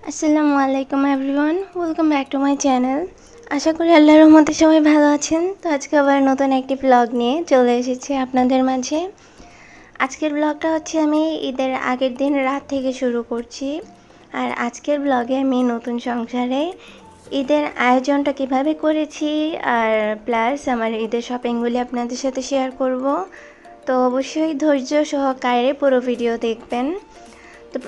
আসসালামু আলাইকুম everyone, welcome back to my channel. আশা করি আল্লাহর রহমতে সবাই ভালো আছেন। তো আজকে আবার নতুন একটি ব্লগ নিয়ে চলে এসেছি আপনাদের মাঝে। আজকের ব্লগটা হচ্ছে আমি ঈদের আগের দিন রাত থেকে শুরু করছি। আর আজকের ব্লগে আমি নতুন সংসারে ঈদের আয়োজনটা কিভাবে করেছি আর প্লাস আমার ঈদের শপিংগুলি আপনাদের সাথে শেয়ার করব। তো অবশ্যই ধৈর্য সহকারে পুরো ভিডিও দেখবেন। তো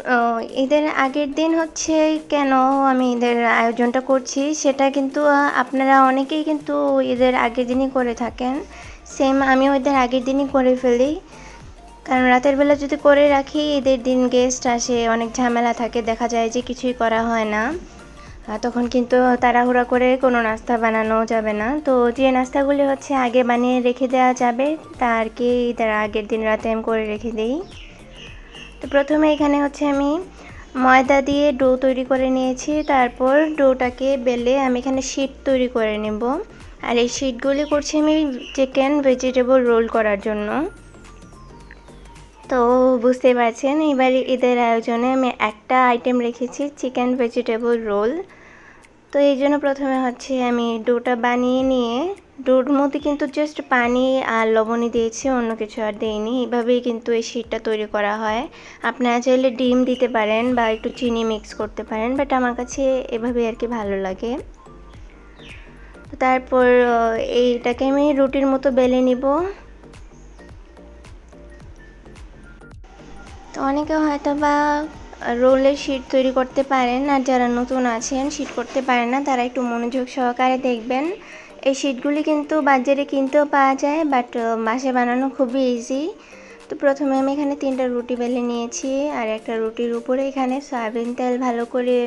ঈদের আগের দিন হচ্ছে কেন আমি ঈদের আয়োজনটা করছি সেটা কিন্তু আপনারা অনেকেই কিন্তু ঈদের আগের দিনই করে থাকেন। সেম আমিও ঈদের আগের দিনই করে ফেলি, কারণ রাতের বেলা যদি করে রাখি ঈদের দিন গেস্ট আসে, অনেক ঝামেলা থাকে, দেখা যায় যে কিছুই করা হয় না। তখন কিন্তু তাড়াহুড়া করে কোনো নাস্তা বানানো যাবে না। তো যে নাস্তাগুলি হচ্ছে আগে বানিয়ে রেখে দেওয়া যাবে তা আর কি ঈদের আগের দিন রাতে আমি করে রেখে দিই। তো প্রথমে এখানে হচ্ছে আমি ময়দা দিয়ে ডো তৈরি করে নিয়েছি। তারপর ডোটাকে বেলে আমি এখানে শীট তৈরি করে নেব। আর এই শীটগুলি করছি আমি চিকেন ভেজিটেবল রোল করার জন্য। তো বুঝতে পারছেন এবার ঈদের আয়োজনে আমি একটা আইটেম রেখেছি, চিকেন ভেজিটেবল রোল। তো এই জন্য প্রথমে হচ্ছে আমি ডোটা বানিয়ে নিয়ে, ডোর মধ্যে কিন্তু জাস্ট পানি আর লবণই দিয়েছি, অন্য কিছু আর দিইনি। এইভাবেই কিন্তু এই শীটটা তৈরি করা হয়। আপনারা চাইলে ডিম দিতে পারেন বা একটু চিনি মিক্স করতে পারেন, বাট আমার কাছে এভাবেই আর কি ভালো লাগে। তারপর এইটাকে আমি রুটির মতো বেলে নিব। তো অনেকে হয়তো বা রোলের শীট তৈরি করতে পারেন, আর যারা নতুন আছেন শীট করতে পারেন না, তারা একটু মনোযোগ সহকারে দেখবেন। এই শীটগুলি কিন্তু বাজারে কিনতেও পাওয়া যায়, বাট বাসায় বানানো খুবই ইজি। তো প্রথমে আমি এখানে 3টা রুটি বেলে নিয়েছি, আর একটা রুটির উপরে এখানে সয়াবিন তেল ভালো করে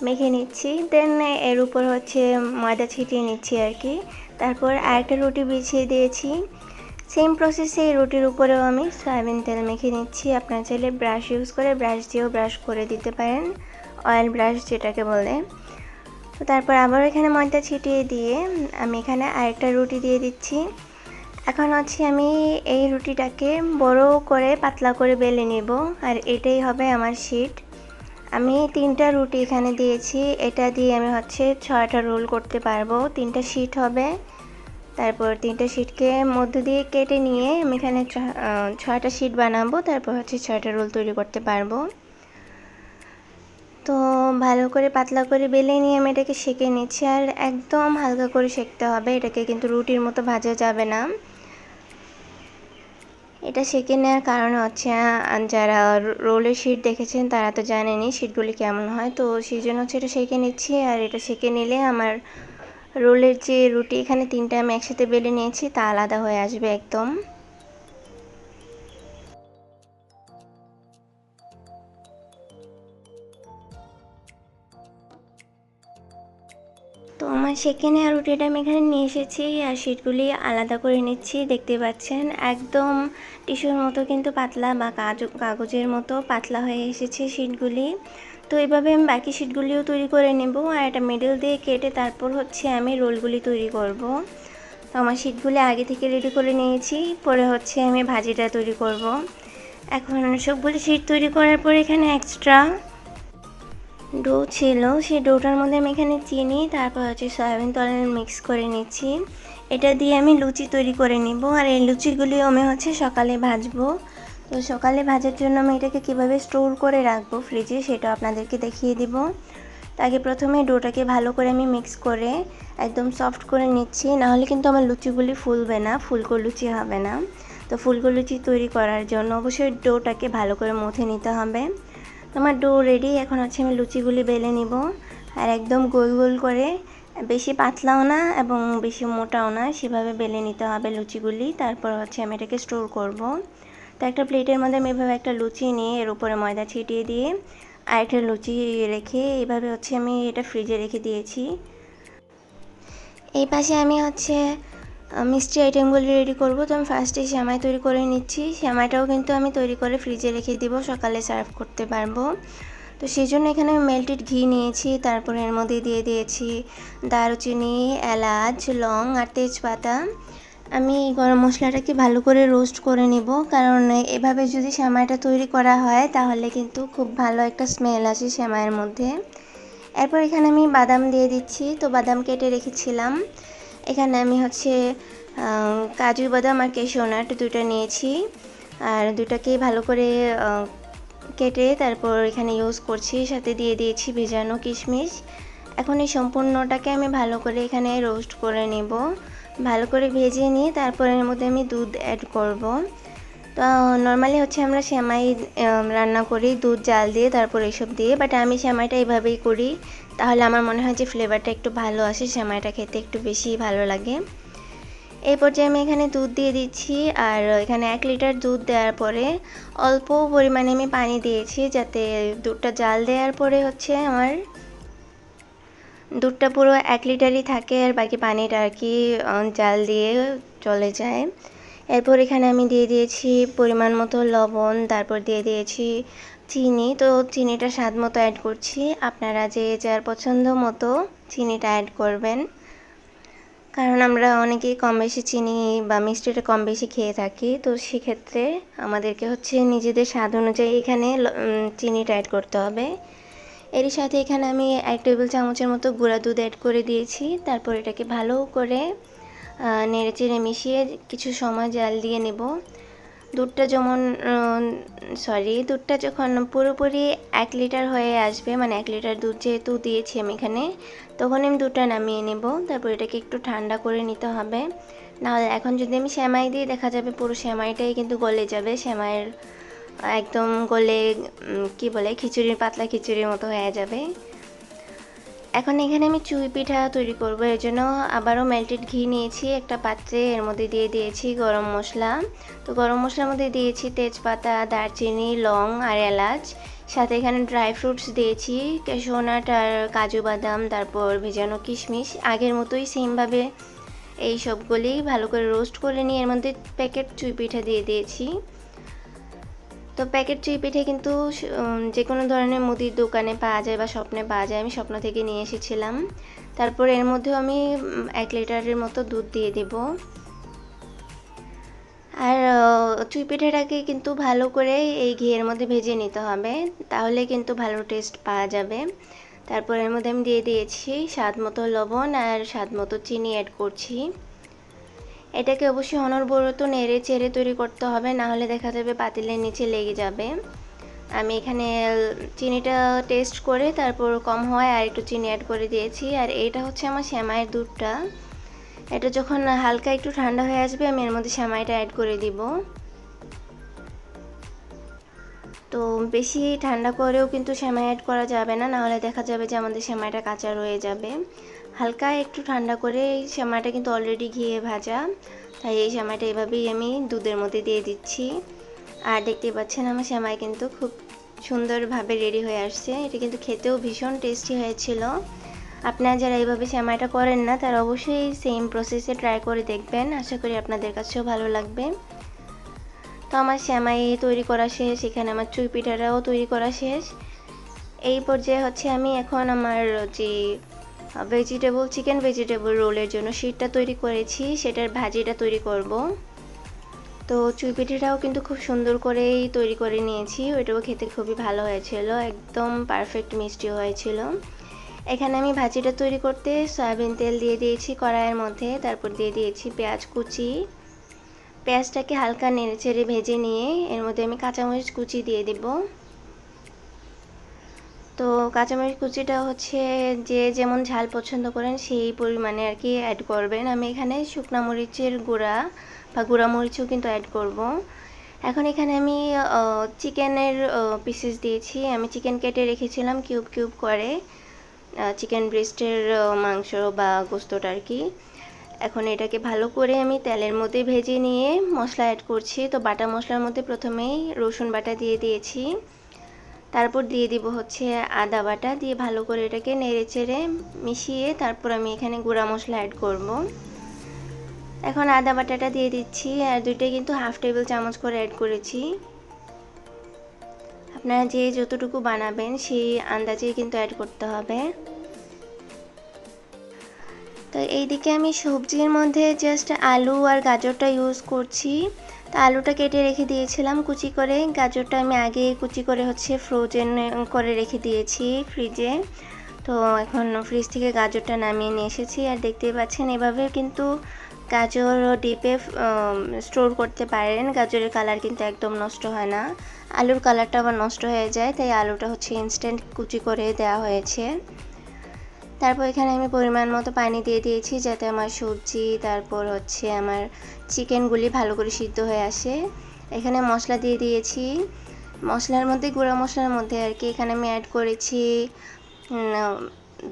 মেখে নিচ্ছি। দেন এর উপর হচ্ছে ময়দা ছিটিয়ে নিচ্ছি আর কি। তারপর আরেকটা রুটি বিছিয়ে দিয়েছি। সেম প্রসেসে এই রুটির উপরেও আমি সয়াবিন তেল মেখে নিচ্ছি। আপনারা চাইলে ব্রাশ ইউজ করে ব্রাশ দিয়েও ব্রাশ করে দিতে পারেন, অয়েল ব্রাশ যেটাকে বলে। তো তারপর আবার এখানে ময়দা ছিটিয়ে দিয়ে আমি এখানে আরেকটা রুটি দিয়ে দিচ্ছি। এখন হচ্ছে আমি এই রুটিটাকে বড় করে পাতলা করে বেলে নেব, আর এটাই হবে আমার শীট। আমি 3টা রুটি এখানে দিয়েছি, এটা দিয়ে আমি হচ্ছে 6টা রোল করতে পারবো। 3টা শীট হবে। তারপর 3টা শীটকে মধ্য দিয়ে কেটে নিয়ে আমি এখানে 6টা শীট বানাবো। তারপর হচ্ছে 6টা রোল তৈরি করতে পারবো। তো ভালো করে পাতলা করে বেলে নিয়ে আমি এটাকে সেঁকে নিচ্ছি, আর একদম হালকা করে সেঁকতে হবে। এটাকে কিন্তু রুটির মতো ভাজা যাবে না। এটা সেঁকে নেওয়ার কারণ হচ্ছে যারা রোলের শীট দেখেছেন তারা তো জানেনই শীটগুলি কেমন হয়। তো সেই জন্য হচ্ছে এটা সেঁকে নিচ্ছি, আর এটা সেঁকে নিলে আমার রোলের যে রুটি এখানে 3টা আমি একসাথে বেলে নিয়েছি তা আলাদা হয়ে আসবে একদম। তো আমার সেঁকে নেওয়া রুটিটা আমি এখানে নিয়ে এসেছি, আর শীটগুলি আলাদা করে নিচ্ছি। দেখতে পাচ্ছেন একদম টিস্যুর মতো কিন্তু পাতলা, বা কাগজের মতো পাতলা হয়ে এসেছে শীটগুলি। তো এইভাবে আমি বাকি শীটগুলিও তৈরি করে নেব, আর একটা মিডল দিয়ে কেটে তারপর হচ্ছে আমি রোলগুলি তৈরি করব। তো আমার শীটগুলি আগে থেকে রেডি করে নিয়েছি, পরে হচ্ছে আমি ভাজিটা তৈরি করব। এখন সবগুলি শীট তৈরি করার পর এখানে এক্সট্রা ডো ছিল, সেই ডোটার মধ্যে আমি এখানে চিনি তারপর হচ্ছে সয়াবিন তেল মিক্স করে নিচ্ছি। এটা দিয়ে আমি লুচি তৈরি করে নিব, আর এই লুচিগুলিও আমি হচ্ছে সকালে ভাজবো। তো সকালে ভাজার জন্য আমি এটাকে কীভাবে স্টোর করে রাখবো ফ্রিজে সেটা আপনাদেরকে দেখিয়ে দিব। আগে প্রথমে ডোটাকে ভালো করে আমি মিক্স করে একদম সফট করে নিচ্ছি, নাহলে কিন্তু আমার লুচিগুলি ফুলবে না, ফুলকো লুচি হবে না। তো ফুলকো লুচি তৈরি করার জন্য অবশ্যই ডোটাকে ভালো করে মথে নিতে হবে। আমার ডো রেডি। এখন হচ্ছে আমি লুচিগুলি বেলে নিব, আর একদম গোল গোল করে, বেশি পাতলাও না এবং বেশি মোটাও না, সেভাবে বেলে নিতে হবে লুচিগুলি। তারপর হচ্ছে আমি এটাকে স্টোর করব। তো একটা প্লেটের মধ্যে আমি এভাবে একটা লুচি নিয়ে এর উপরে ময়দা ছিটিয়ে দিয়ে আরেকটা লুচি রেখে এইভাবে হচ্ছে আমি এটা ফ্রিজে রেখে দিয়েছি। এই পাশে আমি হচ্ছে মিষ্টি আইটেমগুলি রেডি করব। তো আমি ফার্স্টে সেমাই তৈরি করে নিচ্ছি। সেমাইটাও কিন্তু আমি তৈরি করে ফ্রিজে রেখে দিব, সকালে সার্ভ করতে পারবো। তো সেই জন্য এখানে আমি মেল্টেড ঘি নিয়েছি, তারপরে এর মধ্যে দিয়ে দিয়েছি দারুচিনি, এলাচ, লং আর তেজপাতা। আমি গরম মশলাটাকে ভালো করে রোস্ট করে নিব, কারণ এভাবে যদি সেমাইটা তৈরি করা হয় তাহলে কিন্তু খুব ভালো একটা স্মেল আসে সেমাইয়ের মধ্যে। এরপর এখানে আমি বাদাম দিয়ে দিচ্ছি। তো বাদাম কেটে রেখেছিলাম। এখানে আমি হচ্ছে কাজু বাদাম আর ক্যাশিউ নাট দুটো নিয়েছি, আর দুটাকেই ভালো করে কেটে তারপর এখানে ইউজ করছি। সাথে দিয়ে দিয়েছি ভেজানো কিশমিশ। এখন এই সম্পূর্ণটাকে আমি ভালো করে এখানে রোস্ট করে নেব। ভালো করে ভেজে নিয়ে তারপর এর মধ্যে আমি দুধ অ্যাড করব। তো নর্মালি হচ্ছে আমরা সেমাই রান্না করি দুধ জাল দিয়ে, তারপর এইসব দিয়ে, বাট আমি সেমাইটা এইভাবেই করি। তাহলে আমার মনে হয় যে ফ্লেভারটা একটু ভালো আসে, সেমাইটা খেতে একটু বেশি ভালো লাগে। এই পর্যায়ে আমি এখানে দুধ দিয়ে দিচ্ছি, আর এখানে 1 লিটার দুধ দেওয়ার পরে অল্প পরিমাণে আমি পানি দিয়েছি, যাতে দুধটা জাল দেওয়ার পরে হচ্ছে আমার দুধটা পুরো 1 লিটারই থাকে, আর বাকি পানিটা আর কি জাল দিয়ে চলে যায়। এরপর এখানে আমি দিয়ে দিয়েছি পরিমাণ মতো লবণ, তারপর দিয়ে দিয়েছি চিনি। তো চিনিটা স্বাদ মতো অ্যাড করছি, আপনারা যে যার পছন্দ মতো চিনিটা অ্যাড করবেন, কারণ আমরা অনেকেই কম বেশি চিনি বা মিষ্টিটা কম বেশি খেয়ে থাকি। তো সেক্ষেত্রে আমাদেরকে হচ্ছে নিজেদের স্বাদ অনুযায়ী এখানে চিনিটা অ্যাড করতে হবে। এর সাথে এখানে আমি 1 টেবিল চামচের মতো গুঁড়া দুধ অ্যাড করে দিয়েছি। তারপর এটাকে ভালো করে নেড়েচেড়ে মিশিয়ে কিছু সময় জাল দিয়ে নেব। দুধটা যখন পুরোপুরি 1 লিটার হয়ে আসবে, মানে 1 লিটার দুধ যেহেতু দিয়েছি আমি এখানে, তখন আমি দুধটা নামিয়ে নেব। তারপর এটাকে একটু ঠান্ডা করে নিতে হবে, নাহলে এখন যদি আমি সেমাই দিই দেখা যাবে পুরো সেমাইটাই কিন্তু গলে যাবে। সেমাইয়ের একদম গলে কি বলে খিচুড়ির পাতলা খিচুড়ির মতো হয়ে যাবে। এখন এখানে আমি চুই পিঠা তৈরি করব। এর জন্য আবারও মেল্টেড ঘি নিয়েছি একটা পাত্রে, এর মধ্যে দিয়ে দিয়েছি গরম মশলা। তো গরম মশলার মধ্যে দিয়েছি তেজপাতা, দারচিনি, লং আর এলাচ। সাথে এখানে ড্রাই ফ্রুটস দিয়েছি, ক্যাশিউ নাট আর কাজু বাদাম, তারপর ভেজানো কিশমিশ। আগের মতোই সেমভাবে এই সবগুলি ভালো করে রোস্ট করে নিয়ে এর মধ্যে প্যাকেট চুই পিঠা দিয়ে দিয়েছি। তো প্যাকেট চুই পিঠে কিন্তু যে কোনো ধরনের মুদির দোকানে পাওয়া যায় বা স্বপ্নে পাওয়া যায়, আমি স্বপ্ন থেকে নিয়ে এসেছিলাম। তারপর এর মধ্যেও আমি 1 লিটারের মতো দুধ দিয়ে দেব। আর চুই পিঠাটাকে কিন্তু ভালো করে এই ঘিয়ের মধ্যে ভেজে নিতে হবে, তাহলে কিন্তু ভালো টেস্ট পাওয়া যাবে। তারপর এর মধ্যে আমি দিয়ে দিয়েছি স্বাদ মতো লবণ আর স্বাদ মতো চিনি অ্যাড করছি। এটাকে অবশ্যই অনবরত নেড়ে চেড়ে তৈরি করতে হবে, না হলে দেখা যাবে পাতিলের নিচে লেগে যাবে। আমি এখানে চিনিটা টেস্ট করে তারপর কম হয় আর একটু চিনি অ্যাড করে দিয়েছি। আর এটা হচ্ছে আমার সেমাইয়ের দুধটা, এটা যখন হালকা একটু ঠান্ডা হয়ে আসবে আমি এর মধ্যে সেমাইটা অ্যাড করে দিব। তো বেশি ঠান্ডা করেও কিন্তু সেমাই অ্যাড করা যাবে না, নাহলে দেখা যাবে যে আমাদের সেমাইটা কাঁচা রয়ে যাবে। হালকা একটু ঠান্ডা করে, এই সেমাইটা কিন্তু অলরেডি ঘিয়ে ভাজা, তাই এই সেমাইটা এভাবেই আমি দুধের মধ্যে দিয়ে দিচ্ছি। আর দেখতে পাচ্ছেন আমার সেমাই কিন্তু খুব সুন্দরভাবে রেডি হয়ে আসছে। এটা কিন্তু খেতেও ভীষণ টেস্টি হয়েছিল। আপনারা যারা এইভাবে সেমাইটা করেন না তারা অবশ্যই সেম প্রসেসে ট্রাই করে দেখবেন, আশা করি আপনাদের কাছেও ভালো লাগবে। তো আমার সেমাই তৈরি করা শেষ, এখানে আমার চুই পিঠাটাও তৈরি করা শেষ। এই পর্যায়ে হচ্ছে আমি এখন আমার যে চিকেন ভেজিটেবল রোলের জন্য শীটটা তৈরি করেছি সেটার ভাজিটা তৈরি করব। তো চুই পিঠাটাও কিন্তু খুব সুন্দর করেই তৈরি করে নিয়েছি, ওইটাও খেতে খুবই ভালো হয়েছিল, একদম পারফেক্ট মিষ্টি হয়েছিল। এখানে আমি ভাজিটা তৈরি করতে সয়াবিন তেল দিয়ে দিয়েছি কড়াইয়ের মধ্যে, তারপর দিয়ে দিয়েছি পেঁয়াজ কুচি। পেঁয়াজটাকে হালকা নেড়েচেড়ে ভেজে নিয়ে এর মধ্যে আমি কাঁচামরিচ কুচি দিয়ে দেব। তো কাঁচামরিচ কুচিটা হচ্ছে যে যেমন ঝাল পছন্দ করেন সেই পরিমাণে আর কি অ্যাড করবেন। আমি এখানে শুকনা মরিচের গুঁড়া বা গুঁড়া মরিচও কিন্তু অ্যাড করব। এখন এখানে আমি চিকেনের পিসেস দিয়েছি, আমি চিকেন কেটে রেখেছিলাম কিউব কিউব করে, চিকেন ব্রেস্টের মাংস বা গোস্তটা আর কি। এখন এটাকে ভালো করে আমি তেলের মধ্যে ভেজে নিয়ে মশলা অ্যাড করছি। তো বাটা মশলার মধ্যে প্রথমেই রসুন বাটা দিয়ে দিয়েছি, তারপর দিয়ে দিব হচ্ছে আদা বাটা, দিয়ে ভালো করে এটাকে নেড়েচেড়ে মিশিয়ে তারপর আমি এখানে গুঁড়া মশলা অ্যাড করব। এখন আদা বাটাটা দিয়ে দিচ্ছি, আর দুইটাই কিন্তু 1/2 টেবিল চামচ করে অ্যাড করেছি। আপনারা যে যতটুকু বানাবেন সেই আন্দাজেই কিন্তু অ্যাড করতে হবে। তো এইদিকে আমি সবজির মধ্যে জাস্ট আলু আর গাজরটা ইউজ করছি। তো আলুটা কেটে রেখে দিয়েছিলাম কুচি করে, গাজরটা আমি আগে কুচি করে হচ্ছে ফ্রোজেন করে রেখে দিয়েছি ফ্রিজে। তো এখন ফ্রিজ থেকে গাজরটা নামিয়ে নিয়ে এসেছি, আর দেখতেই পাচ্ছেন এভাবে কিন্তু গাজর ডিপে স্টোর করতে পারেন। গাজরের কালার কিন্তু একদম নষ্ট হয় না, আলুর কালারটা আবার নষ্ট হয়ে যায়, তাই আলুটা হচ্ছে ইনস্ট্যান্ট কুচি করে দেওয়া হয়েছে। তারপর এখানে আমি পরিমাণ মতো পানি দিয়ে দিয়েছি যাতে আমার সবজি তারপর হচ্ছে আমার চিকেনগুলি ভালো করে সিদ্ধ হয়ে আসে। এখানে মশলা দিয়ে দিয়েছি, মশলার মধ্যে গুঁড়া মশলার মধ্যে আর কি এখানে আমি অ্যাড করেছি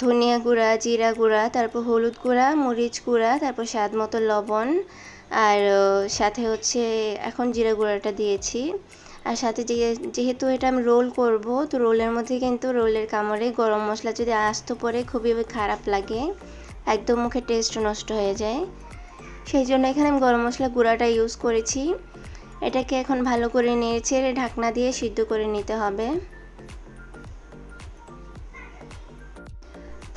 ধনিয়া গুঁড়া, জিরা গুঁড়া, তারপর হলুদ গুঁড়া, মরিচ গুঁড়া, তারপর স্বাদ মতো লবণ, আর সাথে হচ্ছে এখন জিরা গুঁড়াটা দিয়েছি। আর সাথে যেহেতু এটা আমি রোল করব, তো রোলের মধ্যে কিন্তু রোলের কামড়ে গরম মশলা যদি আস্ত পড়ে খুবই খারাপ লাগে, একদম মুখে টেস্ট নষ্ট হয়ে যায়। সেই জন্য এখানে আমি গরম মশলা গুঁড়াটা ইউজ করেছি। এটাকে এখন ভালো করে নেড়ে ঢাকনা দিয়ে সিদ্ধ করে নিতে হবে।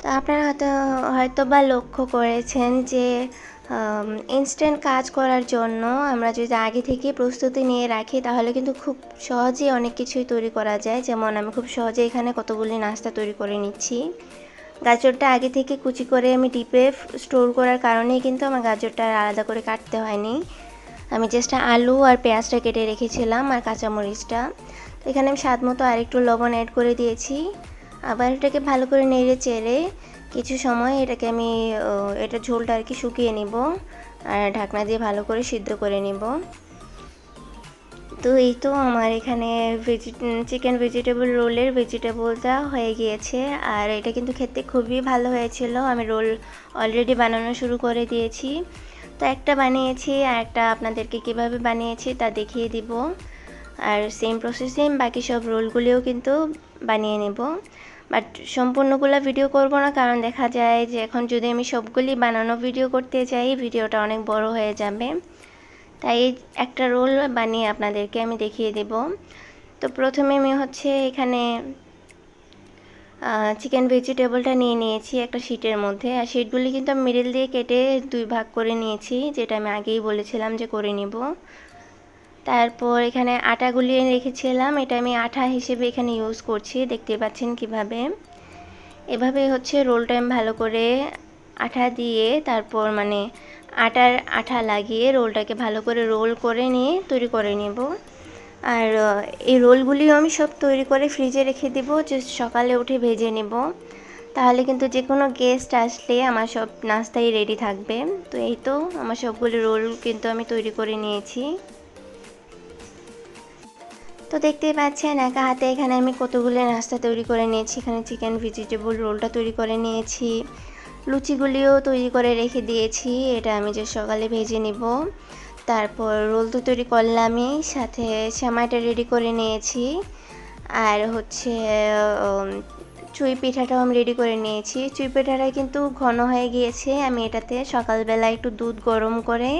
তো আপনারা হয়তো বা লক্ষ্য করেছেন যে ইনস্ট্যান্ট কাজ করার জন্য আমরা যদি আগে থেকে প্রস্তুতি নিয়ে রাখি তাহলে কিন্তু খুব সহজেই অনেক কিছুই তৈরি করা যায়। যেমন আমি খুব সহজে এখানে কতগুলি নাস্তা তৈরি করে নিচ্ছি। গাজরটা আগে থেকে কুচি করে আমি ডিপে স্টোর করার কারণেই কিন্তু আমার গাজরটা আলাদা করে কাটতে হয়নি। আমি জাস্ট আলু আর পেঁয়াজটা কেটে রেখেছিলাম আর কাঁচামরিচটা। এখানে আমি স্বাদ মতো আরেকটু লবণ অ্যাড করে দিয়েছি। আবার এটাকে ভালো করে নেড়ে চেড়ে কিছু সময় এটাকে আমি এটা ঝোলটা আর কি শুকিয়ে নিব, আর ঢাকনা দিয়ে ভালো করে সিদ্ধ করে নিব। তো এই তো আমার এখানে চিকেন ভেজিটেবল রোলের ভেজিটেবলটা হয়ে গিয়েছে, আর এটা কিন্তু খেতে খুবই ভালো হয়েছিল। আমি রোল অলরেডি বানানো শুরু করে দিয়েছি। তো একটা বানিয়েছি, আর একটা আপনাদেরকে কীভাবে বানিয়েছি তা দেখিয়ে দিব। আর সেম প্রসেসে বাকি সব রোলগুলিও কিন্তু বানিয়ে নেব, বাট সম্পূর্ণগুলো ভিডিও করব না, কারণ দেখা যায় যে এখন যদি আমি সবগুলি বানানো ভিডিও করতে যাই ভিডিওটা অনেক বড় হয়ে যাবে, তাই একটা রোল বানিয়ে আপনাদেরকে আমি দেখিয়ে দেব। তো প্রথমে আমি হচ্ছে এখানে চিকেন ভেজিটেবলটা নিয়ে নিয়েছি একটা শিটের মধ্যে, আর শিটগুলি কিন্তু আমি মিডল দিয়ে কেটে 2 ভাগ করে নিয়েছি, যেটা আমি আগেই বলেছিলাম যে করে নিব। তারপর এখানে আটা গুলিয়ে রেখেছিলাম, এটা আমি আঠা হিসেবে এখানে ইউজ করছি, দেখতে পাচ্ছেন কিভাবে। এভাবে হচ্ছে রোলটা আমি ভালো করে আঠা দিয়ে তারপর মানে আটার আঠা লাগিয়ে রোলটাকে ভালো করে রোল করে নিয়ে তৈরি করে নেব। আর এই রোলগুলিও আমি সব তৈরি করে ফ্রিজে রেখে দেব, যে সকালে উঠে ভেজে নেব, তাহলে কিন্তু যে কোনো গেস্ট আসলে আমার সব নাস্তাই রেডি থাকবে। তো এই তো আমার সবগুলো রোল কিন্তু আমি তৈরি করে নিয়েছি। তো দেখতেই পাচ্ছেন একা হাতে এখানে আমি কতগুলো নাস্তা তৈরি করে নিয়েছি। এখানে চিকেন ভেজিটেবল রোলটা তৈরি করে নিয়েছি, লুচিগুলিও তৈরি করে রেখে দিয়েছি, এটা আমি যে সকালে ভেজে নিব। তারপর রোল তো তৈরি করলামই, সাথে সেমাইটা রেডি করে নিয়েছি, আর হচ্ছে চুই পিঠাটাও আমি রেডি করে নিয়েছি। চুই পিঠাটা কিন্তু ঘন হয়ে গিয়েছে, আমি এটাতে সকালবেলা একটু দুধ গরম করে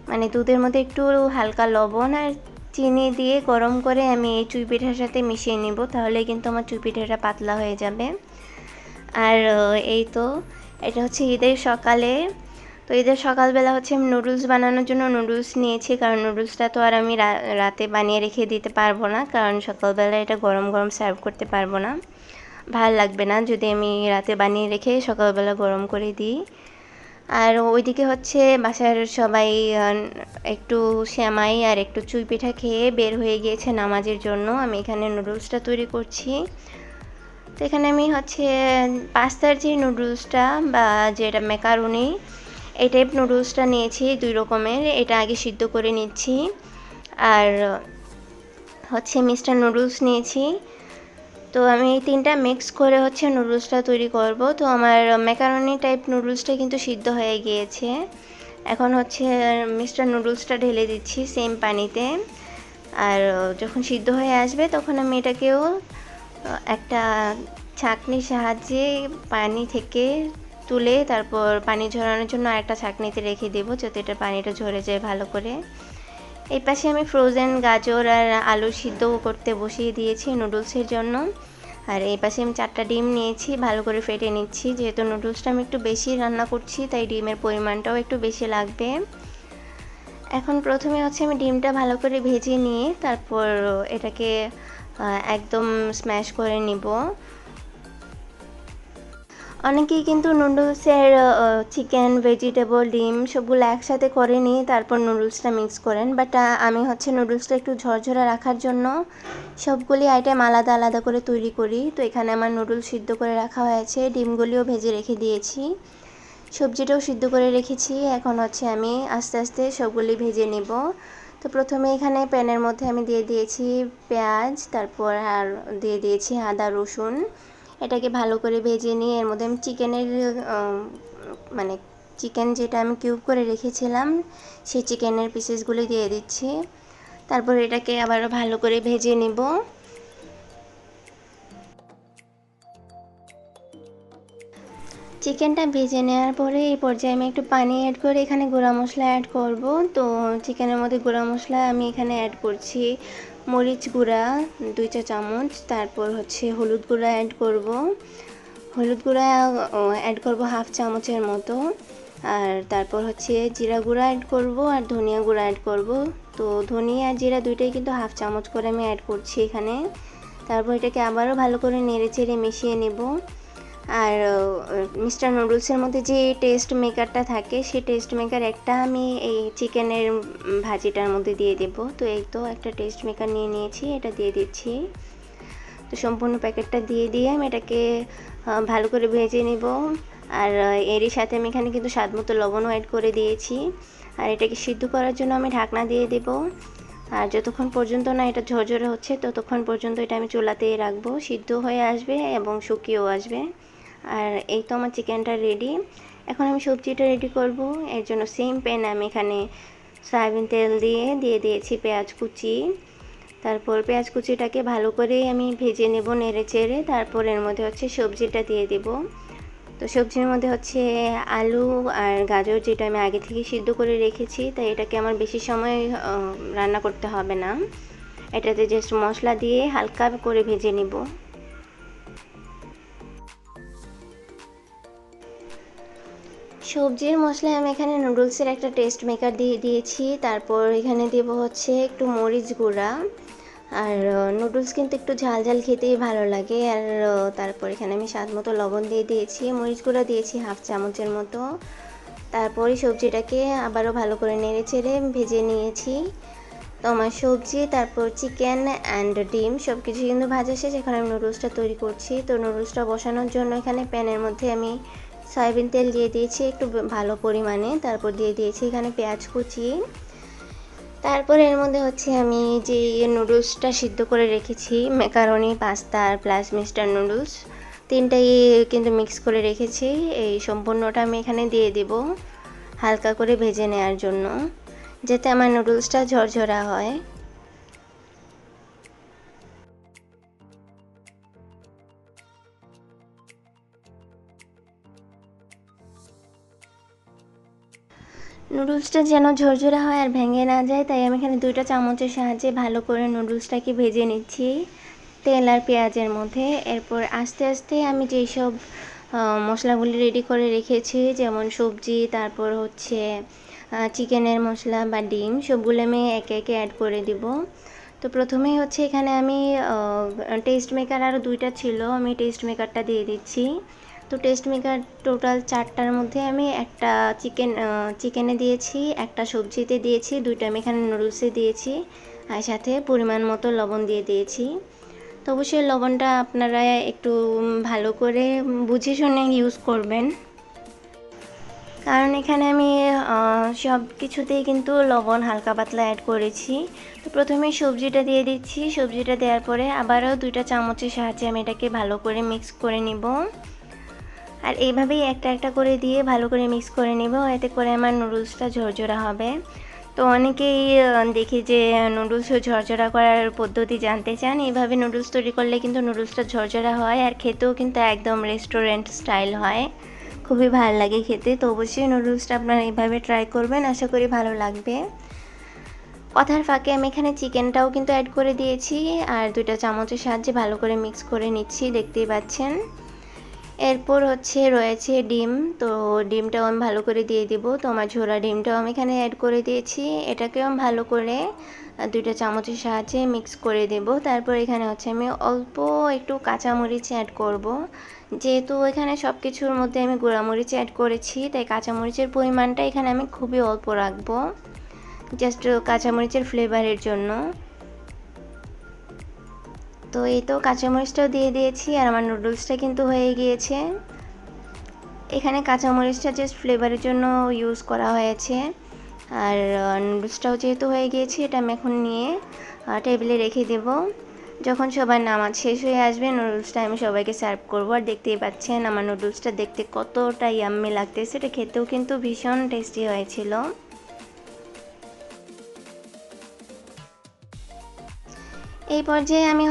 মানে দুধের মধ্যে একটু হালকা লবণ আর চিনি দিয়ে গরম করে আমি এই চুই পিঠার সাথে মিশিয়ে নিব, তাহলে কিন্তু আমার চুই পিঠাটা পাতলা হয়ে যাবে। আর এই তো এটা হচ্ছে ঈদের সকালে। তো ঈদের সকালবেলা হচ্ছে আমি নুডলস বানানোর জন্য নুডলস নিয়েছি, কারণ নুডলসটা তো আর আমি রাতে বানিয়ে রেখে দিতে পারবো না, কারণ সকালবেলা এটা গরম গরম সার্ভ করতে পারবো না, ভালো লাগবে না যদি আমি রাতে বানিয়ে রেখে সকালবেলা গরম করে দিই। আর ওইদিকে হচ্ছে বাসার সবাই একটু সেমাই আর একটু চুই পিঠা খেয়ে বের হয়ে গিয়েছে নামাজের জন্য। আমি এখানে নুডলসটা তৈরি করছি। তো এখানে আমি হচ্ছে পাস্তার যে নুডলসটা বা যেটা ম্যাকারনি এই টাইপ নুডলসটা নিয়েছি 2 রকমের, এটা আগে সিদ্ধ করে নিচ্ছি। আর হচ্ছে মিস্টার নুডলস নিয়েছি। তো আমি এই 3টা মিক্স করে হচ্ছে নুডলসটা তৈরি করব। তো আমার ম্যাকারনি টাইপ নুডলসটা কিন্তু সিদ্ধ হয়ে গিয়েছে। এখন হচ্ছে মিস্টার নুডলসটা ঢেলে দিচ্ছি সেম পানিতে, আর যখন সিদ্ধ হয়ে আসবে তখন আমি এটাকেও একটা ছাঁকনির সাহায্যে পানি থেকে তুলে তারপর পানি ঝরানোর জন্য আরেকটা ছাঁকনিতে রেখে দেবো, যাতে এটা পানিটা ঝরে যায় ভালো করে। এই পাশে আমি ফ্রোজেন গাজর আর আলু সিদ্ধ করতে বসিয়ে দিয়েছি নুডলসের জন্য। আর এই পাশে আমি 4টা ডিম নিয়েছি, ভালো করে ফেটে নিচ্ছি, যেহেতু নুডলসটা আমি একটু বেশি রান্না করছি তাই ডিমের পরিমাণটাও একটু বেশি লাগবে। এখন প্রথমে হচ্ছে আমি ডিমটা ভালো করে ভেজে নিয়ে তারপর এটাকে একদম স্ম্যাশ করে নিব। অনেকেই কিন্তু নুডলসের চিকেন, ভেজিটেবল, ডিম সবগুলো একসাথে করে নিয়ে তারপর নুডলসটা মিক্স করেন, বাট আমি হচ্ছে নুডলসটা একটু ঝরঝরা রাখার জন্য সবগুলি আইটেম আলাদা আলাদা করে তৈরি করি। তো এখানে আমার নুডলস সিদ্ধ করে রাখা হয়েছে, ডিমগুলিও ভেজে রেখে দিয়েছি, সবজিটাও সিদ্ধ করে রেখেছি। এখন হচ্ছে আমি আস্তে আস্তে সবগুলি ভেজে নেব। তো প্রথমে এখানে প্যানের মধ্যে আমি দিয়ে দিয়েছি পেঁয়াজ, তারপর আর দিয়ে দিয়েছি আদা রসুন। এটাকে ভালো করে ভেজে নিয়ে এর মধ্যে আমি চিকেনের মানে চিকেন যেটা আমি কিউব করে রেখেছিলাম সেই চিকেনের পিসেসগুলি দিয়ে দিচ্ছি। তারপর এটাকে আবারও ভালো করে ভেজে নেব। চিকেনটা ভেজে নেওয়ার পরে এই পর্যায়ে আমি একটু পানি অ্যাড করে এখানে গুঁড়া মশলা অ্যাড করব। তো চিকেনের মধ্যে গুঁড়া মশলা আমি এখানে অ্যাড করছি মরিচ গুঁড়া 2 চা চামচ, তারপর হচ্ছে হলুদ গুঁড়া অ্যাড করব, হলুদ গুঁড়া অ্যাড করব হাফ চামচের মতো, আর তারপর হচ্ছে জিরা গুঁড়া অ্যাড করব আর ধনিয়া গুঁড়া অ্যাড করব। তো ধনিয়া আর জিরা দুইটাই কিন্তু হাফ চামচ করে আমি অ্যাড করছি এখানে। তারপর এটাকে আবারও ভালো করে নেড়ে চেড়ে মিশিয়ে নেব। আর মিস্টার নুডলসের মধ্যে যে টেস্ট মেকারটা থাকে সেই টেস্ট মেকার একটা আমি এই চিকেনের ভাজিটার মধ্যে দিয়ে দেব। তো এই তো একটা টেস্ট মেকার নিয়ে নিয়েছি, এটা দিয়ে দিচ্ছি। তো সম্পূর্ণ প্যাকেটটা দিয়ে আমি এটাকে ভালো করে ভেজে নেব। আর এরই সাথে আমি এখানে কিন্তু স্বাদ মতো লবণও অ্যাড করে দিয়েছি। আর এটাকে সিদ্ধ করার জন্য আমি ঢাকনা দিয়ে দেব। আর যতক্ষণ পর্যন্ত না এটা ঝরঝরে হচ্ছে ততক্ষণ পর্যন্ত এটা আমি চুলাতেই রাখবো, সিদ্ধ হয়ে আসবে এবং শুকিয়েও আসবে। আর এই তো আমার চিকেনটা রেডি। এখন আমি সবজিটা রেডি করব। এর জন্য সেম প্যানে আমি এখানে সয়াবিন তেল দিয়ে দিয়েছি পেঁয়াজ কুচি। তারপর পেঁয়াজ কুচিটাকে ভালো করে আমি ভেজে নেব নেড়ে চেড়ে। তারপর এর মধ্যে হচ্ছে সবজিটা দিয়ে দেব। তো সবজির মধ্যে হচ্ছে আলু আর গাজর যেটা আমি আগে থেকে সিদ্ধ করে রেখেছি, তাই এটাকে আমার বেশি সময় রান্না করতে হবে না। এটাতে জাস্ট মশলা দিয়ে হালকা করে ভেজে নেব। সবজির মশলায় আমি এখানে নুডলসের একটা টেস্ট মেকার দিয়ে দিয়েছি। তারপর এখানে দেব হচ্ছে একটু মরিচ গুঁড়া। আর নুডলস কিন্তু একটু ঝাল ঝাল খেতেই ভালো লাগে। আর তারপর এখানে আমি স্বাদ মতো লবণ দিয়ে দিয়েছি, মরিচ গুঁড়া দিয়েছি হাফ চামচের মতো। তারপরে সবজিটাকে আবারও ভালো করে নেড়ে চেড়ে ভেজে নিয়েছি। তো আমার সবজি, তারপর চিকেন অ্যান্ড ডিম সব কিছু কিন্তু ভাজা শেষ। এখন আমি নুডলসটা তৈরি করছি। তো নুডলসটা বসানোর জন্য এখানে প্যানের মধ্যে আমি সয়াবিন তেল দিয়ে দিয়েছি একটু ভালো পরিমাণে। তারপর দিয়ে দিয়েছি এখানে পেঁয়াজ কুচি। তারপর এর মধ্যে হচ্ছে আমি যে নুডলসটা সিদ্ধ করে রেখেছি, ম্যাকারনি, পাস্তা আর প্লাস মিস্টার নুডলস তিনটাই কিন্তু মিক্স করে রেখেছি, এই সম্পূর্ণটা আমি এখানে দিয়ে দেব হালকা করে ভেজে নেওয়ার জন্য, যাতে আমার নুডলসটা ঝরঝরা হয়। নুডলসটা যেন ঝরঝরা হয় আর ভেঙে না যায়, তাই আমি এখানে 2টা চামচের সাহায্যে ভালো করে নুডলসটাকে ভেজে নিচ্ছি তেল আর পেঁয়াজের মধ্যে। এরপর আস্তে আস্তে আমি যেই সব মশলাগুলি রেডি করে রেখেছি, যেমন সবজি, তারপর হচ্ছে চিকেনের মশলা বা ডিম, সবগুলো আমি একে একে অ্যাড করে দিব। তো প্রথমেই হচ্ছে এখানে আমি টেস্ট মেকার আরও 2টা ছিল, আমি টেস্ট মেকারটা দিয়ে দিচ্ছি। তো টেস্ট মেকার টোটাল 4টার মধ্যে আমি একটা চিকেনে দিয়েছি, একটা সবজিতে দিয়েছি, 2টা আমি এখানে নুডলসে দিয়েছি, আর সাথে পরিমাণ মতো লবণ দিয়ে দিয়েছি। তো অবশ্যই লবণটা আপনারা একটু ভালো করে বুঝে শুনে ইউজ করবেন, কারণ এখানে আমি সব কিছুতেই কিন্তু লবণ হালকা পাতলা অ্যাড করেছি। তো প্রথমেই সবজিটা দিয়ে দিচ্ছি, সবজিটা দেওয়ার পরে আবারও 2টা চামচের সাহায্যে আমি এটাকে ভালো করে মিক্স করে নিব। আর এইভাবেই একটা একটা করে দিয়ে ভালো করে মিক্স করে নেব, এতে করে আমার নুডলসটা ঝরঝরা হবে। তো অনেকেই দেখি যে নুডলস ঝরঝরা করার পদ্ধতি জানতে চান। এইভাবে নুডলস তৈরি করলে কিন্তু নুডলসটা ঝরঝরা হয় আর খেতেও কিন্তু একদম রেস্টুরেন্ট স্টাইল হয়, খুবই ভালো লাগে খেতে। তো অবশ্যই নুডলসটা আপনারা এইভাবে ট্রাই করবেন, আশা করি ভালো লাগবে। কথার ফাঁকে আমি এখানে চিকেনটাও কিন্তু অ্যাড করে দিয়েছি আর 2টা চামচের সাহায্যে ভালো করে মিক্স করে নিচ্ছি, দেখতেই পাচ্ছেন। এরপর হচ্ছে রয়েছে ডিম, তো ডিমটাও আমি ভালো করে দিয়ে দিব। তো আমার ঝোলা ডিমটাও আমি এখানে অ্যাড করে দিয়েছি, এটাকেও আমি ভালো করে 2টা চামচের সাহায্যে মিক্স করে দেব। তারপর এখানে হচ্ছে আমি অল্প একটু কাঁচামরিচ অ্যাড করব, যেহেতু এখানে সব কিছুর মধ্যে আমি গুঁড়ামরিচ অ্যাড করেছি, তাই কাঁচামরিচের পরিমাণটা এখানে আমি খুবই অল্প রাখবো, জাস্ট কাঁচামরিচের ফ্লেভারের জন্য। তো এই তো কাঁচামরিচটাও দিয়ে দিয়েছি, আর আমার নুডলসটা কিন্তু হয়ে গিয়েছে। এখানে কাঁচামরিচটা জাস্ট ফ্লেভারের জন্য ইউজ করা হয়েছে। আর নুডলসটাও যেহেতু হয়ে গিয়েছে, এটা আমি এখন নিয়ে টেবিলে রেখে দেব। যখন সবার নামাজ শেষ হয়ে আসবে, নুডলসটা আমি সবাইকে সার্ভ করবো। আর দেখতেই পাচ্ছেন আমার নুডলসটা দেখতে কতটা ইয়াম্মি লাগতেছে, এটা খেতেও কিন্তু ভীষণ টেস্টি হয়েছিল। এই পর্যায়ে আমি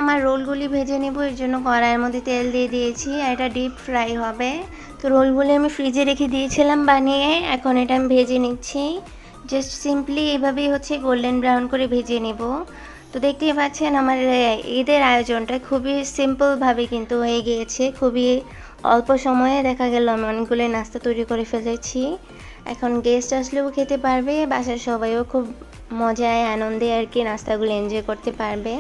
আমার রোলগুলি ভেজে নেব। এর জন্য কড়াইয়ের মধ্যে তেল দিয়ে দিয়েছি, আর এটা ডিপ ফ্রাই হবে। তো রোলগুলি আমি ফ্রিজে রেখে দিয়েছিলাম বানিয়ে, এখন এটা আমি ভেজে নিচ্ছি। জাস্ট সিম্পলি এভাবেই গোল্ডেন ব্রাউন করে ভেজে নেব। তো দেখতেই পাচ্ছেন আমার ঈদের আয়োজনটা খুবই সিম্পলভাবে কিন্তু হয়ে গিয়েছে। খুবই অল্প সময়ে দেখা গেল আমি অনেকগুলো নাস্তা তৈরি করে ফেলেছি। এখন গেস্ট আসলেও খেতে পারবে, বাসার সবাইও খুব মজায় আনন্দে আর কি নাস্তাগুলো এনজয় করতে পারবে।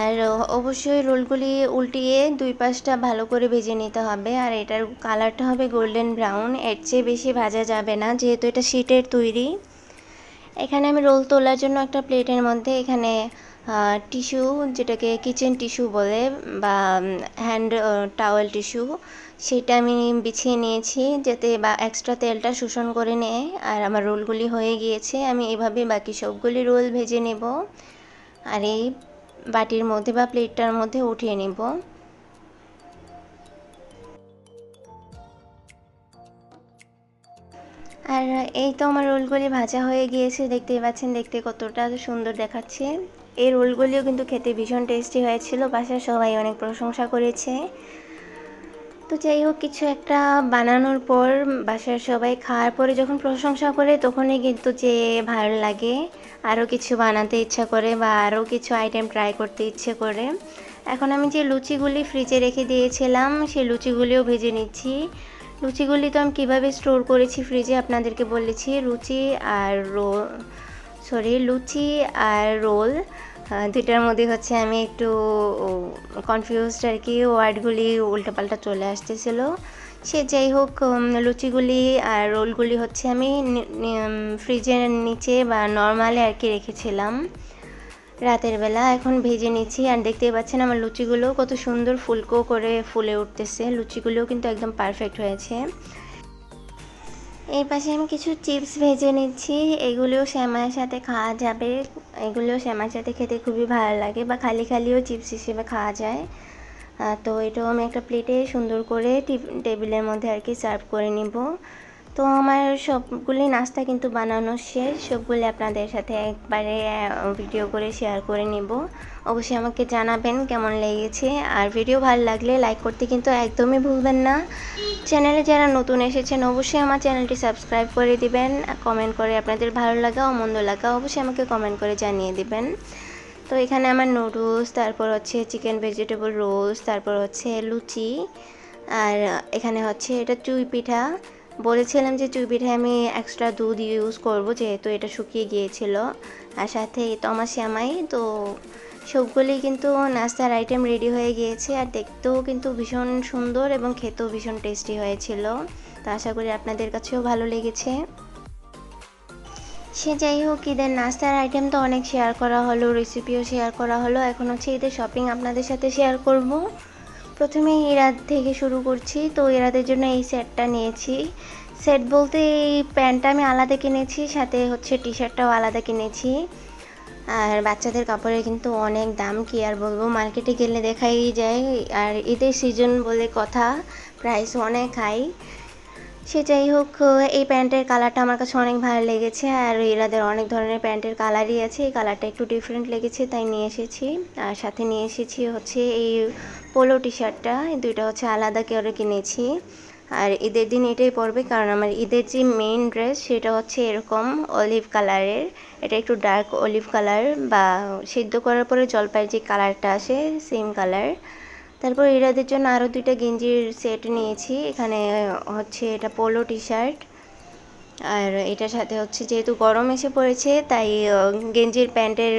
আর অবশ্যই রোলগুলি উল্টিয়ে দুই পাশটা ভালো করে ভেজে নিতে হবে, আর এটার কালারটা হবে গোল্ডেন ব্রাউন, এর চেয়ে বেশি ভাজা যাবে না যেহেতু এটা শীটের তৈরি। এখানে আমি রোল তোলার জন্য একটা প্লেটের মধ্যে এখানে টিস্যু, যেটাকে কিচেন টিস্যু বলে বা হ্যান্ড টাওয়েল টিস্যু, সেটা আমি বিছিয়ে নিয়েছি যাতে বা এক্সট্রা তেলটা শোষণ করে নেয়। আর আমার রোলগুলি হয়ে গিয়েছে, আমি এভাবে বাকি সবগুলি রোল ভেজে নেব আর এই বাটির মধ্যে বা প্লেটটার মধ্যে উঠিয়ে নেব। আর এই তো আমার রোলগুলি ভাজা হয়ে গিয়েছে, দেখতেই পাচ্ছেন দেখতে কতটা সুন্দর দেখাচ্ছে। এই রোলগুলিও কিন্তু খেতে ভীষণ টেস্টি হয়েছিল, বাসার সবাই অনেক প্রশংসা করেছে। তো যাই হোক, কিছু একটা বানানোর পর বাসার সবাই খাওয়ার পরে যখন প্রশংসা করে তখনই কিন্তু যে ভালো লাগে, আরও কিছু বানাতে ইচ্ছা করে বা আরও কিছু আইটেম ট্রাই করতে ইচ্ছে করে। এখন আমি যে লুচিগুলি ফ্রিজে রেখে দিয়েছিলাম সেই লুচিগুলিও ভেজে নিচ্ছি। লুচিগুলি তো আমি কীভাবে স্টোর করেছি ফ্রিজে আপনাদেরকে বলেছি। লুচি আর রোল দুইটার মধ্যে আমি একটু কনফিউজড আর কি, ওয়ার্ডগুলি উল্টোপাল্টা চলে আসতেছিল। সে যাই হোক, লুচিগুলি আর রোলগুলি আমি ফ্রিজের নিচে বা নর্মালে আর কি রেখেছিলাম রাতের বেলা। এখন ভেজে নিচ্ছি, আর দেখতেই পাচ্ছেন আমার লুচিগুলো কত সুন্দর ফুলকো করে ফুলে উঠতেছে। লুচিগুলোও কিন্তু একদম পারফেক্ট হয়েছে। এই পাশে আমি কিছু চিপস ভেজে নিচ্ছি, এগুলোও সেমাইয়ের সাথে খাওয়া যাবে। এগুলোও সেমাইয়ের সাথে খেতে খুবই ভালো লাগে বা খালি খালিও চিপস হিসেবে খাওয়া যায়। তো এটাও আমি একটা প্লেটে সুন্দর করে টেবিলের মধ্যে আর কি সার্ভ করে নিব। তো আমার সবগুলি নাস্তা কিন্তু বানানো শেষ, সবগুলি আপনাদের সাথে একবারে ভিডিও করে শেয়ার করে নিব। অবশ্যই আমাকে জানাবেন কেমন লেগেছে, আর ভিডিও ভালো লাগলে লাইক করতে কিন্তু একদমই ভুলবেন না। চ্যানেলে যারা নতুন এসেছেন অবশ্যই আমার চ্যানেলটি সাবস্ক্রাইব করে দিবেন। কমেন্ট করে আপনাদের ভালো লাগা ও মন্দ লাগা অবশ্যই আমাকে কমেন্ট করে জানিয়ে দিবেন। তো এখানে আমার নুডলস, তারপর চিকেন ভেজিটেবল রোলস, তারপর লুচি, আর এখানে এটা চুই পিঠা। বলেছিলাম যে চুই পিঠায় আমি এক্সট্রা দুধ ইউজ করব যেহেতু এটা শুকিয়ে গিয়েছিল, আর সাথে তমা সেমাই। তো সবগুলি কিন্তু নাস্তার আইটেম রেডি হয়ে গিয়েছে, আর দেখতেও কিন্তু ভীষণ সুন্দর এবং খেতেও ভীষণ টেস্টি হয়েছিল। তো আশা করি আপনাদের কাছেও ভালো লেগেছে। সে যাই হোক, ঈদের নাস্তার আইটেম তো অনেক শেয়ার করা হলো, রেসিপিও শেয়ার করা হলো। এখন ঈদের শপিং আপনাদের সাথে শেয়ার করব। প্রথমে ইরাদ থেকে শুরু করছি। তো ইরাদের জন্য এই সেটটা নিয়েছি। সেট বলতে এই প্যান্টটা আমি আলাদা কিনেছি, সাথে টি শার্টটাও আলাদা কিনেছি। আর বাচ্চাদের কাপড়ের কিন্তু অনেক দাম, কি আর বলবো, মার্কেটে গেলে দেখাই যায়। আর ঈদের সিজন বলে কথা, প্রাইস অনেক হাই। সে যাই হোক, এই প্যান্টের কালারটা আমার কাছে অনেক ভালো লেগেছে, আর ইরাদের অনেক ধরনের প্যান্টের কালারই আছে, এই কালারটা একটু ডিফারেন্ট লেগেছে তাই নিয়ে এসেছি। আর সাথে নিয়ে এসেছি এই পোলো টি শার্টটা, এই দুইটা আলাদা করে কিনেছি। আর ঈদের দিন এটাই পরবে, কারণ আমার ঈদের যে মেইন ড্রেস সেটা এরকম অলিভ কালারের। এটা একটু ডার্ক অলিভ কালার, বা সিদ্ধ করার পরে জলপাইয়ের যে কালারটা আসে সেম কালার। তারপর ইরাদের জন্য আরও দুইটা গেঞ্জির সেট নিয়েছি। এখানে এটা পোলো টি শার্ট, আর এটার সাথে যেহেতু গরম এসে পড়েছে তাই গেঞ্জির প্যান্টের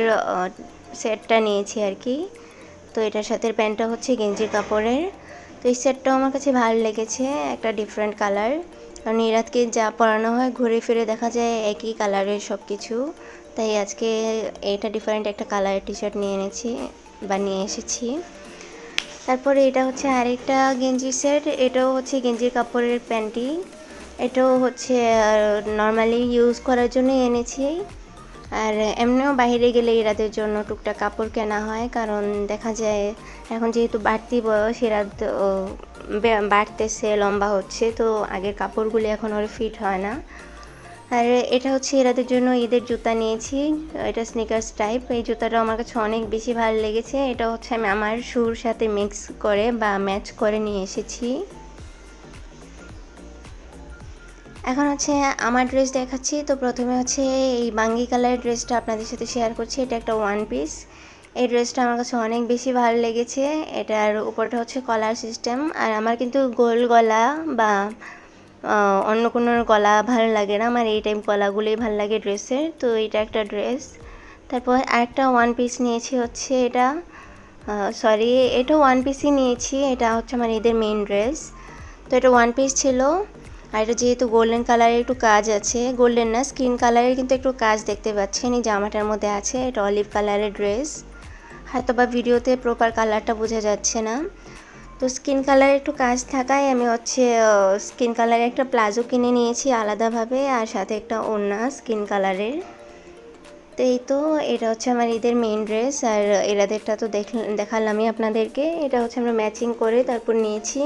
সেটটা নিয়েছি আর কি। তো এটার সাথে প্যান্টটা হচ্ছে গেঞ্জির কাপড়ের। তো এই সেটটাও আমার কাছে ভালো লেগেছে, একটা ডিফারেন্ট কালার। কারণ ইরাতকে যা পরানো হয় ঘুরে ফিরে দেখা যায় একই কালারের সব কিছু, তাই আজকে এটা ডিফারেন্ট একটা কালারের টি শার্ট নিয়ে এনেছি বা নিয়ে এসেছি। তারপরে এটা হচ্ছে আরেকটা গেঞ্জি সেট, এটাও হচ্ছে গেঞ্জির কাপড়ের প্যান্টি। এটাও হচ্ছে নর্মালি ইউজ করার জন্য এনেছি, আর এমনিও বাইরে গেলে এরাদের জন্য টুকটাক কাপড় কেনা হয়, কারণ দেখা যায় এখন যেহেতু বাড়তি বয়স, এরাদ বাড়তেছে, লম্বা হচ্ছে, তো আগের কাপড়গুলি এখন ওর ফিট হয় না। আর এটা হচ্ছে এরাদের জন্য ঈদের জুতা নিয়েছি, এটা স্নিকার্স টাইপ। এই জুতাটা আমার কাছে অনেক বেশি ভালো লেগেছে। এটা হচ্ছে আমি আমার শুর সাথে মিক্স করে বা ম্যাচ করে নিয়ে এসেছি। এখন হচ্ছে আমার ড্রেস দেখাচ্ছি। তো প্রথমে হচ্ছে এই বাঙ্গি কালারের ড্রেসটা আপনাদের সাথে শেয়ার করছি। এটা একটা ওয়ান পিস। এই ড্রেসটা আমার কাছে অনেক বেশি ভালো লেগেছে। এটার উপরটা হচ্ছে কলার সিস্টেম, আর আমার কিন্তু গোল গলা বা অন্য কোনো গলা ভালো লাগে না, আমার এই টাইপ গলাগুলোই ভালো লাগে ড্রেসের। তো এটা একটা ড্রেস। তারপর আরেকটা ওয়ান পিস নিয়েছি, হচ্ছে এটা সরি এটাও ওয়ান পিসই নিয়েছি। এটা হচ্ছে আমার ঈদের মেইন ড্রেস। তো এটা ওয়ান পিস ছিল, আর এটা যেহেতু গোল্ডেন কালারের একটু কাজ আছে, গোল্ডেন না স্কিন কালারের কিন্তু একটু কাজ দেখতে পাচ্ছেন এই জামাটার মধ্যে আছে। এটা অলিভ কালারের ড্রেস, হয়তো বা ভিডিওতে প্রপার কালারটা বোঝা যাচ্ছে না। তো স্কিন কালারের একটু কাজ থাকায় আমি হচ্ছে স্কিন কালারের একটা প্লাজো কিনে নিয়েছি আলাদাভাবে, আর সাথে একটা ওড়না স্কিন কালারের। তো এই তো এটা হচ্ছে আমার ঈদের মেইন ড্রেস, আর এরাদেরটা তো দেখালামই আপনাদেরকে। এটা হচ্ছে আমরা ম্যাচিং করে তারপর নিয়েছি।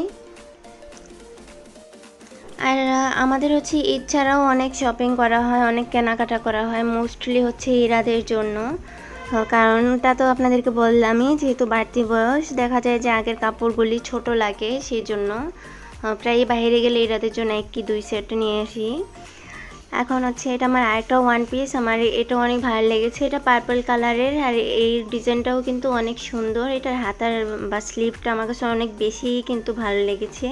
আর আমাদের হচ্ছে ঈদ ছাড়াও অনেক শপিং করা হয়, অনেক কেনাকাটা করা হয়, মোস্টলি হচ্ছে ইরাদের জন্য। কারণটা তো আপনাদেরকে বললামই, যেহেতু বাড়তি বয়স, দেখা যায় যে আগের কাপড়গুলি ছোট লাগে, সেই জন্য প্রায় বাইরে গেলে ইরাদের জন্য এক কি দুই সেট নিয়ে আসি। এখন হচ্ছে এটা আমার আরেকটা ওয়ান পিস, আমার এটা অনেক ভালো লেগেছে। এটা পার্পল কালারের, আর এই ডিজাইনটাও কিন্তু অনেক সুন্দর। এটার হাতার বা স্লিভটা আমার কাছে অনেক বেশি কিন্তু ভালো লেগেছে।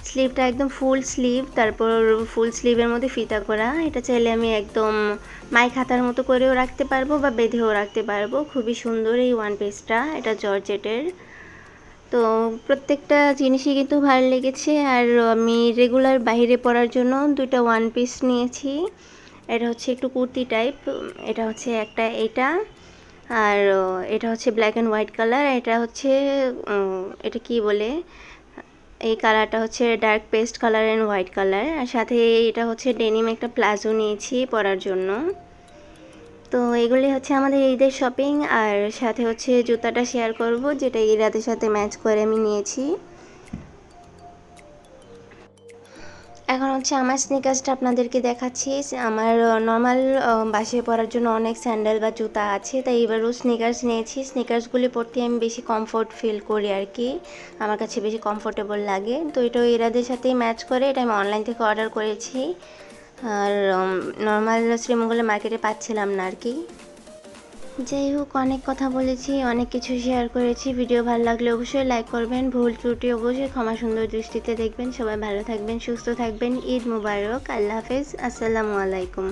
স্লিভটা একদম ফুল স্লিভ, তারপর ফুল স্লিভের মধ্যে ফিতা করা। এটা চাইলে আমি একদম মাইক হাতার মতো করেও রাখতে পারবো বা বেঁধেও রাখতে পারবো। খুবই সুন্দর এই ওয়ান পিসটা, এটা জর্জেটের। তো প্রত্যেকটা জিনিসই কিন্তু ভালো লেগেছে। আর আমি রেগুলার বাইরে পরার জন্য দুইটা ওয়ান পিস নিয়েছি। এটা হচ্ছে একটু কুর্তি টাইপ, এটা হচ্ছে একটা এটা, আর এটা হচ্ছে ব্ল্যাক অ্যান্ড হোয়াইট কালার। এটা হচ্ছে এটা কি বলে, এই কালারটা হচ্ছে dark paste colour and white colour. আর সাথে এটা হচ্ছে ডেনিম একটা প্লাজো নিয়েছি পরার জন্য। তো এগুলি হচ্ছে আমাদের ঈদের শপিং, আর সাথে হচ্ছে জুতাটা শেয়ার করব, যেটা ইরাদের সাথে ম্যাচ করে আমি নিয়েছি। এখন হচ্ছে আমার স্নিকার্সটা আপনাদেরকে দেখাচ্ছি। আমার নর্মাল বাসায় পরার জন্য অনেক স্যান্ডেল বা জুতা আছে, তাই এবারও স্নিকার্স নিয়েছি। স্নিকার্সগুলি পরতে আমি বেশি কমফোর্ট ফিল করি আর কি, আমার কাছে বেশি কমফোর্টেবল লাগে। তো এটাও এরাদের সাথেই ম্যাচ করে, এটা আমি অনলাইন থেকে অর্ডার করেছি, আর নর্মাল শ্রীমঙ্গলের মার্কেটে পাচ্ছিলাম না আর কি। যাই হোক, অনেক কথা বলেছি, অনেক কিছু শেয়ার করেছি। ভিডিও ভালো লাগলে অবশ্যই লাইক করবেন, ভুল ত্রুটি অবশ্যই ক্ষমা সুন্দর দৃষ্টিতে দেখবেন। সবাই ভালো থাকবেন, সুস্থ থাকবেন। ঈদ মুবারক, আল্লাহ হাফেজ, আসসালামু আলাইকুম।